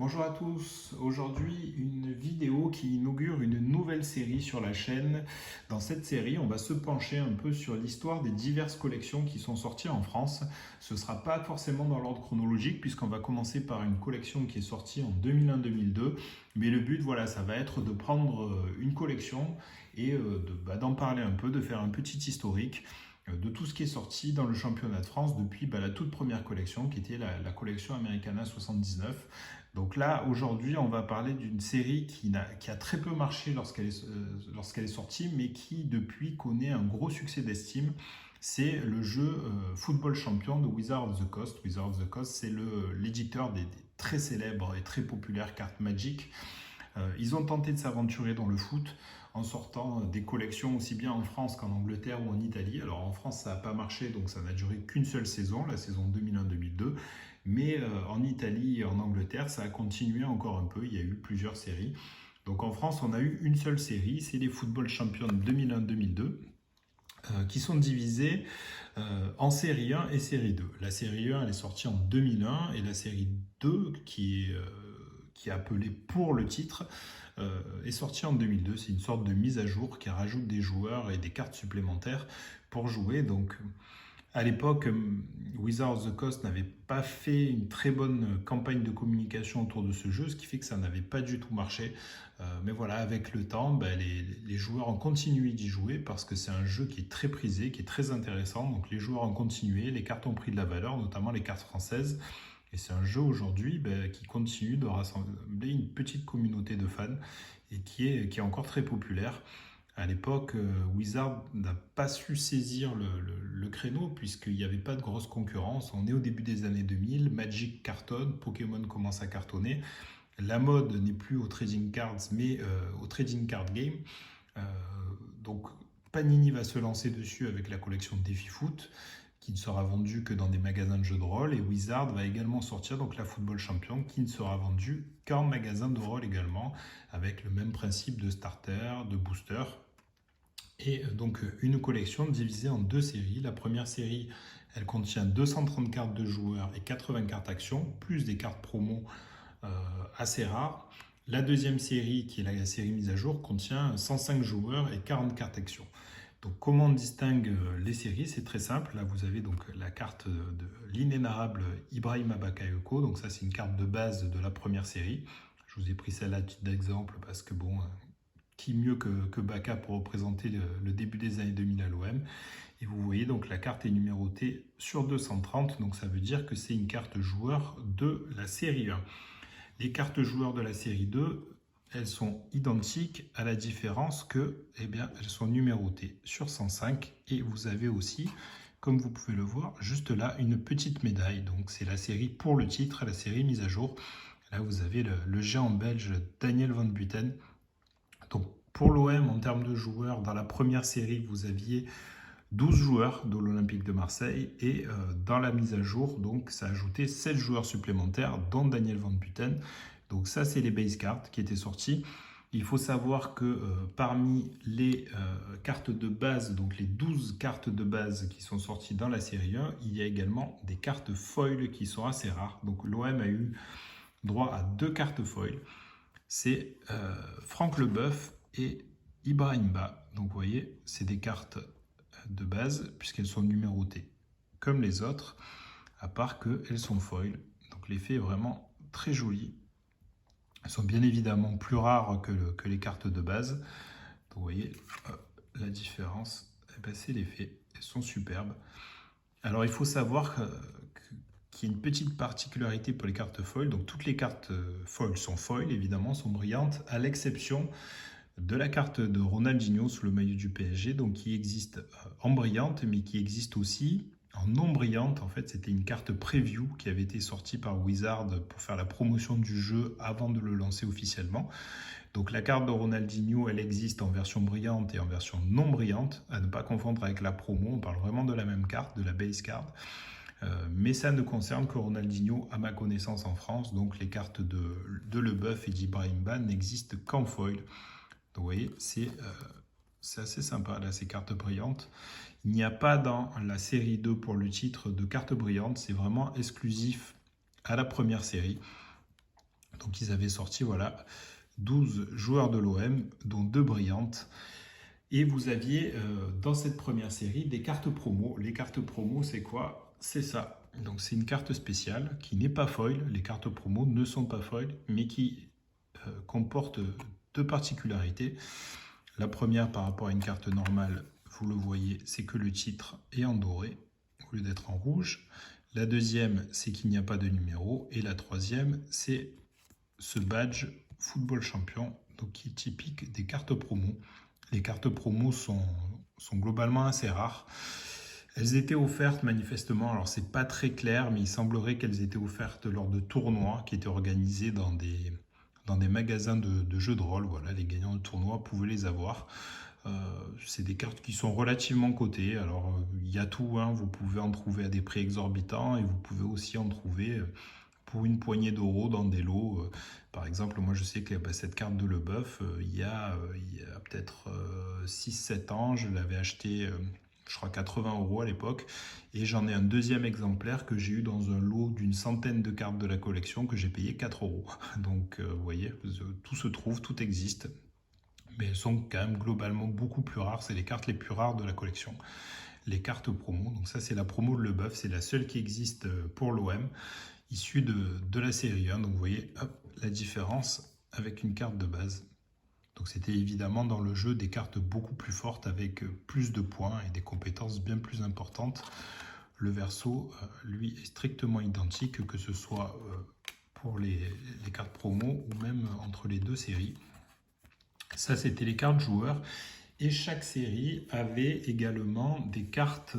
Bonjour à tous, aujourd'hui une vidéo qui inaugure une nouvelle série sur la chaîne. Dans cette série, on va se pencher un peu sur l'histoire des diverses collections qui sont sorties en France. Ce ne sera pas forcément dans l'ordre chronologique puisqu'on va commencer par une collection qui est sortie en 2001-2002. Mais le but, voilà, ça va être de prendre une collection et d'en parler un peu, de faire un petit historique de tout ce qui est sorti dans le championnat de France depuis la toute première collection qui était la collection Americana 79. Donc là, aujourd'hui, on va parler d'une série qui a très peu marché lorsqu'elle est sortie, mais qui depuis connaît un gros succès d'estime. C'est le jeu Football Champion de Wizards of the Coast. Wizards of the Coast, c'est l'éditeur des très célèbres et très populaires cartes Magic. Ils ont tenté de s'aventurer dans le foot en sortant des collections aussi bien en France qu'en Angleterre ou en Italie. Alors en France, ça n'a pas marché, donc ça n'a duré qu'une seule saison, la saison 2001-2002. Mais en Italie et en Angleterre, ça a continué encore un peu. Il y a eu plusieurs séries. Donc en France, on a eu une seule série, c'est les Football Champions 2001-2002, qui sont divisés en série 1 et série 2. La série 1, elle est sortie en 2001 et la série 2, qui est appelée pour le titre, est sortie en 2002. C'est une sorte de mise à jour qui rajoute des joueurs et des cartes supplémentaires pour jouer. Donc à l'époque, Wizards of the Coast n'avait pas fait une très bonne campagne de communication autour de ce jeu, ce qui fait que ça n'avait pas du tout marché. Mais voilà, avec le temps, les joueurs ont continué d'y jouer parce que c'est un jeu qui est très prisé, qui est très intéressant. Donc les joueurs ont continué, les cartes ont pris de la valeur, notamment les cartes françaises. Et c'est un jeu aujourd'hui qui continue de rassembler une petite communauté de fans et qui est encore très populaire. À l'époque, Wizard n'a pas su saisir le créneau puisqu'il n'y avait pas de grosse concurrence. On est au début des années 2000, Magic cartonne, Pokémon commence à cartonner. La mode n'est plus au trading cards mais au trading card game. Euh, donc Panini va se lancer dessus avec la collection DefiFoot qui ne sera vendue que dans des magasins de jeux de rôle, et Wizard va également sortir donc la Football Champion qui ne sera vendue qu'en magasin de rôle également, avec le même principe de starter, de booster. Et donc une collection divisée en deux séries. La première série, elle contient 230 cartes de joueurs et 80 cartes actions, plus des cartes promo euh, assez rares. La deuxième série, qui est la série mise à jour, contient 105 joueurs et 40 cartes actions. Donc comment on distingue les séries? C'est très simple. Là, vous avez donc la carte de l'inénarrable Ibrahima Bakayoko. Donc ça, c'est une carte de base de la première série. Je vous ai pris celle-là à titre d'exemple parce que bon, qui mieux que Baka pour représenter le début des années 2000 à l'OM. Et vous voyez donc la carte est numérotée sur 230, donc ça veut dire que c'est une carte joueur de la série 1. Les cartes joueurs de la série 2, elles sont identiques à la différence que, elles sont numérotées sur 105 et vous avez aussi, comme vous pouvez le voir, juste là, une petite médaille. Donc c'est la série pour le titre, la série mise à jour. Là, vous avez le géant belge Daniel Van Buiten. Donc pour l'OM, en termes de joueurs, dans la première série, vous aviez 12 joueurs de l'Olympique de Marseille et dans la mise à jour, donc ça a ajouté 7 joueurs supplémentaires, dont Daniel Van Putten. Donc ça, c'est les base cards qui étaient sortis. Il faut savoir que parmi les cartes de base, donc les 12 cartes de base qui sont sorties dans la série 1, il y a également des cartes foil qui sont assez rares. Donc l'OM a eu droit à 2 cartes foil. C'est Franck Leboeuf et Ibrahim Ba. Donc vous voyez, c'est des cartes de base puisqu'elles sont numérotées comme les autres, à part qu'elles sont foil. Donc l'effet est vraiment très joli. Elles sont bien évidemment plus rares que les cartes de base. Donc vous voyez la différence, c'est l'effet. Elles sont superbes. Alors il faut savoir qu'il y a une petite particularité pour les cartes foil. Donc toutes les cartes foil sont foil, évidemment, sont brillantes, à l'exception de la carte de Ronaldinho sous le maillot du PSG, donc qui existe en brillante, mais qui existe aussi en non brillante. En fait, c'était une carte preview qui avait été sortie par Wizard pour faire la promotion du jeu avant de le lancer officiellement. Donc la carte de Ronaldinho, elle existe en version brillante et en version non brillante, à ne pas confondre avec la promo. On parle vraiment de la même carte, de la base card. Mais ça ne concerne que Ronaldinho à ma connaissance en France. Donc les cartes de Leboeuf et d'Ibrahim Ba n'existent qu'en foil. Donc vous voyez, c'est assez sympa là, ces cartes brillantes. Il n'y a pas dans la série 2 pour le titre de cartes brillantes, c'est vraiment exclusif à la première série. Donc ils avaient sorti voilà 12 joueurs de l'OM, dont 2 brillantes. Et vous aviez dans cette première série des cartes promo. Les cartes promo, c'est quoi? C'est ça. Donc c'est une carte spéciale qui n'est pas foil. Les cartes promo ne sont pas foil, mais qui comportent deux particularités. La première par rapport à une carte normale, vous le voyez, c'est que le titre est en doré au lieu d'être en rouge. La deuxième, c'est qu'il n'y a pas de numéro. Et la troisième, c'est ce badge football champion, donc qui est typique des cartes promo. Les cartes promo sont globalement assez rares. Elles étaient offertes manifestement, alors c'est pas très clair, mais il semblerait qu'elles étaient offertes lors de tournois qui étaient organisés dans des magasins de jeux de rôle. Voilà, les gagnants de tournois pouvaient les avoir. C'est des cartes qui sont relativement cotées. Alors il y a tout, hein. Vous pouvez en trouver à des prix exorbitants et vous pouvez aussi en trouver pour une poignée d'euros dans des lots. Par exemple, moi je sais que cette carte de Leboeuf, il y a peut-être 6-7 ans, je l'avais acheté, je crois 80 euros à l'époque, et j'en ai un deuxième exemplaire que j'ai eu dans un lot d'une centaine de cartes de la collection que j'ai payé 4 euros. Donc vous voyez, tout se trouve, tout existe, mais elles sont quand même globalement beaucoup plus rares. C'est les cartes les plus rares de la collection, les cartes promo. Donc ça c'est la promo de Leboeuf, c'est la seule qui existe pour l'OM, issue de la série 1. Donc vous voyez hop, la différence avec une carte de base. Donc c'était évidemment dans le jeu des cartes beaucoup plus fortes avec plus de points et des compétences bien plus importantes. Le verso, lui, est strictement identique, que ce soit pour les cartes promo ou même entre les deux séries. Ça, c'était les cartes joueurs. Et chaque série avait également des cartes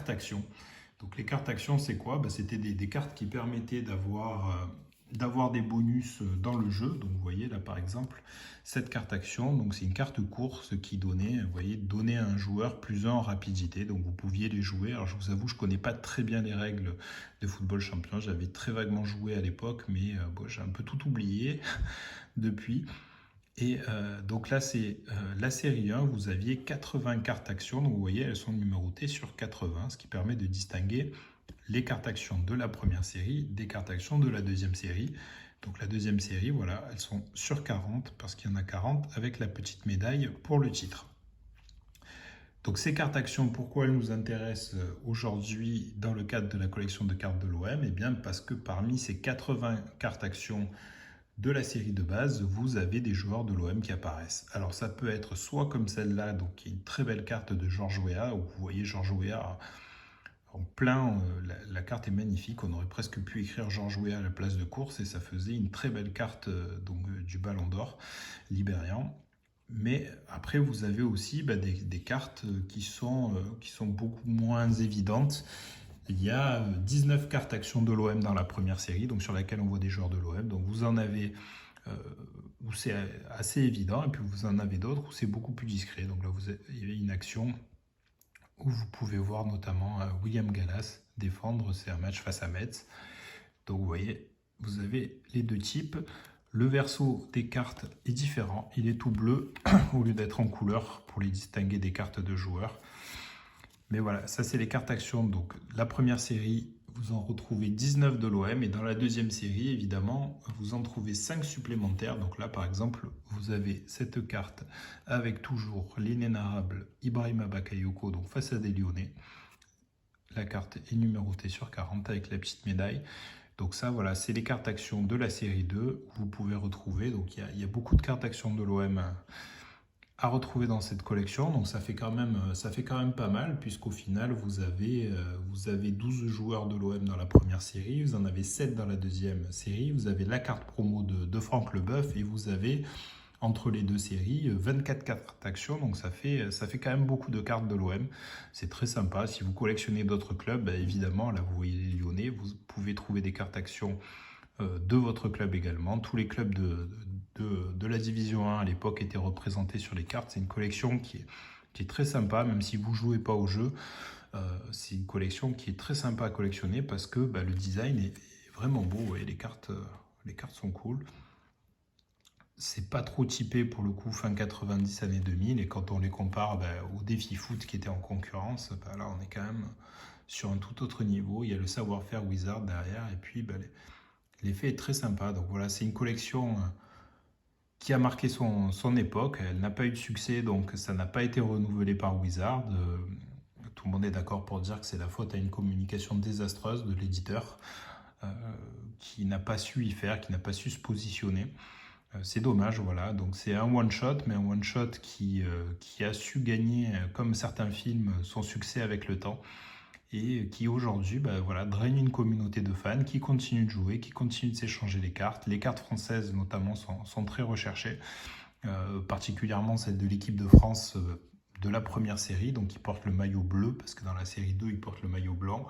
actions. Donc les cartes actions, c'est quoi? C'était des cartes qui permettaient d'avoir des bonus dans le jeu. Donc vous voyez là par exemple, cette carte action, donc c'est une carte course qui donnait, vous voyez, donnait à un joueur +1 en rapidité. Donc vous pouviez les jouer. Alors je vous avoue, je ne connais pas très bien les règles de football champion. J'avais très vaguement joué à l'époque, mais j'ai un peu tout oublié depuis. Et donc là, c'est la série 1, vous aviez 80 cartes actions, donc vous voyez, elles sont numérotées sur 80, ce qui permet de distinguer les cartes actions de la première série des cartes actions de la deuxième série. Donc la deuxième série, voilà, elles sont sur 40, parce qu'il y en a 40 avec la petite médaille pour le titre. Donc ces cartes actions, pourquoi elles nous intéressent aujourd'hui dans le cadre de la collection de cartes de l'OM? Eh bien parce que parmi ces 80 cartes actions de la série de base, vous avez des joueurs de l'OM qui apparaissent. Alors ça peut être soit comme celle-là, donc qui est une très belle carte de Georges Weah, où vous voyez Georges Weah en plein, la carte est magnifique, on aurait presque pu écrire Georges Weah à la place de course et ça faisait une très belle carte du Ballon d'Or libérian. Mais après vous avez aussi des cartes qui sont beaucoup moins évidentes. Il y a 19 cartes actions de l'OM dans la première série, donc sur laquelle on voit des joueurs de l'OM. Donc vous en avez où c'est assez évident, et puis vous en avez d'autres où c'est beaucoup plus discret. Donc là, vous avez une action où vous pouvez voir notamment William Gallas défendre, c'est un match face à Metz. Donc vous voyez, vous avez les deux types. Le verso des cartes est différent, il est tout bleu au lieu d'être en couleur pour les distinguer des cartes de joueurs. Mais voilà, ça c'est les cartes actions. Donc la première série, vous en retrouvez 19 de l'OM, et dans la deuxième série, évidemment, vous en trouvez 5 supplémentaires. Donc là, par exemple, vous avez cette carte avec toujours l'inénarrable Ibrahima Bakayoko, donc face à des Lyonnais. La carte est numérotée sur 40 avec la petite médaille. Donc ça, voilà, c'est les cartes actions de la série 2 que vous pouvez retrouver. Donc il y a beaucoup de cartes actions de l'OM à retrouver dans cette collection, donc ça fait quand même pas mal, puisqu'au final vous avez 12 joueurs de l'OM dans la première série, vous en avez 7 dans la deuxième série, vous avez la carte promo de Franck Leboeuf, et vous avez entre les deux séries 24 cartes actions, donc ça fait quand même beaucoup de cartes de l'OM. C'est très sympa. Si vous collectionnez d'autres clubs, évidemment, là vous voyez les Lyonnais, vous pouvez trouver des cartes actions de votre club également. Tous les clubs de la Division 1 à l'époque étaient représentés sur les cartes. C'est une collection qui est très sympa, même si vous ne jouez pas au jeu. C'est une collection qui est très sympa à collectionner parce que le design est vraiment beau et les cartes sont cool. C'est pas trop typé pour le coup fin 90, années 2000, et quand on les compare au défi foot qui était en concurrence, là on est quand même sur un tout autre niveau. Il y a le savoir-faire Wizard derrière, et puis L'effet est très sympa. Donc voilà, c'est une collection qui a marqué son époque. Elle n'a pas eu de succès, donc ça n'a pas été renouvelé par Wizard. Tout le monde est d'accord pour dire que c'est la faute à une communication désastreuse de l'éditeur euh, qui n'a pas su y faire, qui n'a pas su se positionner. C'est dommage, voilà. Donc c'est un one-shot, mais un one-shot qui a su gagner, comme certains films, son succès avec le temps et qui aujourd'hui voilà, draine une communauté de fans qui continue de jouer, qui continue de s'échanger les cartes. Les cartes françaises notamment sont très recherchées, particulièrement celles de l'équipe de France de la première série, donc qui porte le maillot bleu, parce que dans la série 2, ils portent le maillot blanc.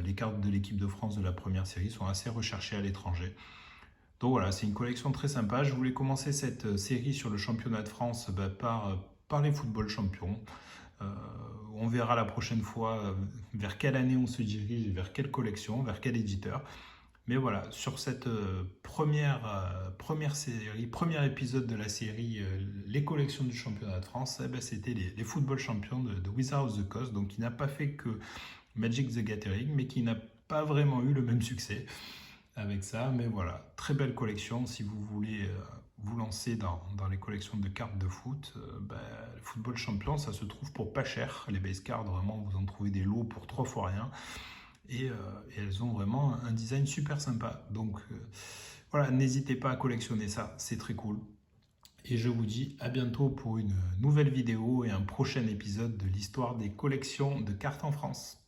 Les cartes de l'équipe de France de la première série sont assez recherchées à l'étranger. Donc voilà, c'est une collection très sympa. Je voulais commencer cette série sur le championnat de France par les football champions. Euh, on verra la prochaine fois vers quelle année on se dirige, vers quelle collection, vers quel éditeur. Mais voilà, sur cette première série, premier épisode de la série Les collections du championnat de France, c'était les football champions de Wizards of the Coast, donc qui n'a pas fait que Magic the Gathering, mais qui n'a pas vraiment eu le même succès avec ça. Mais voilà, très belle collection si vous voulez vous lancer dans les collections de cartes de foot. Le football champion, ça se trouve pour pas cher. Les base cards, vraiment, vous en trouvez des lots pour 3 fois rien. Et elles ont vraiment un design super sympa. Donc voilà, n'hésitez pas à collectionner ça, c'est très cool. Et je vous dis à bientôt pour une nouvelle vidéo et un prochain épisode de l'histoire des collections de cartes en France.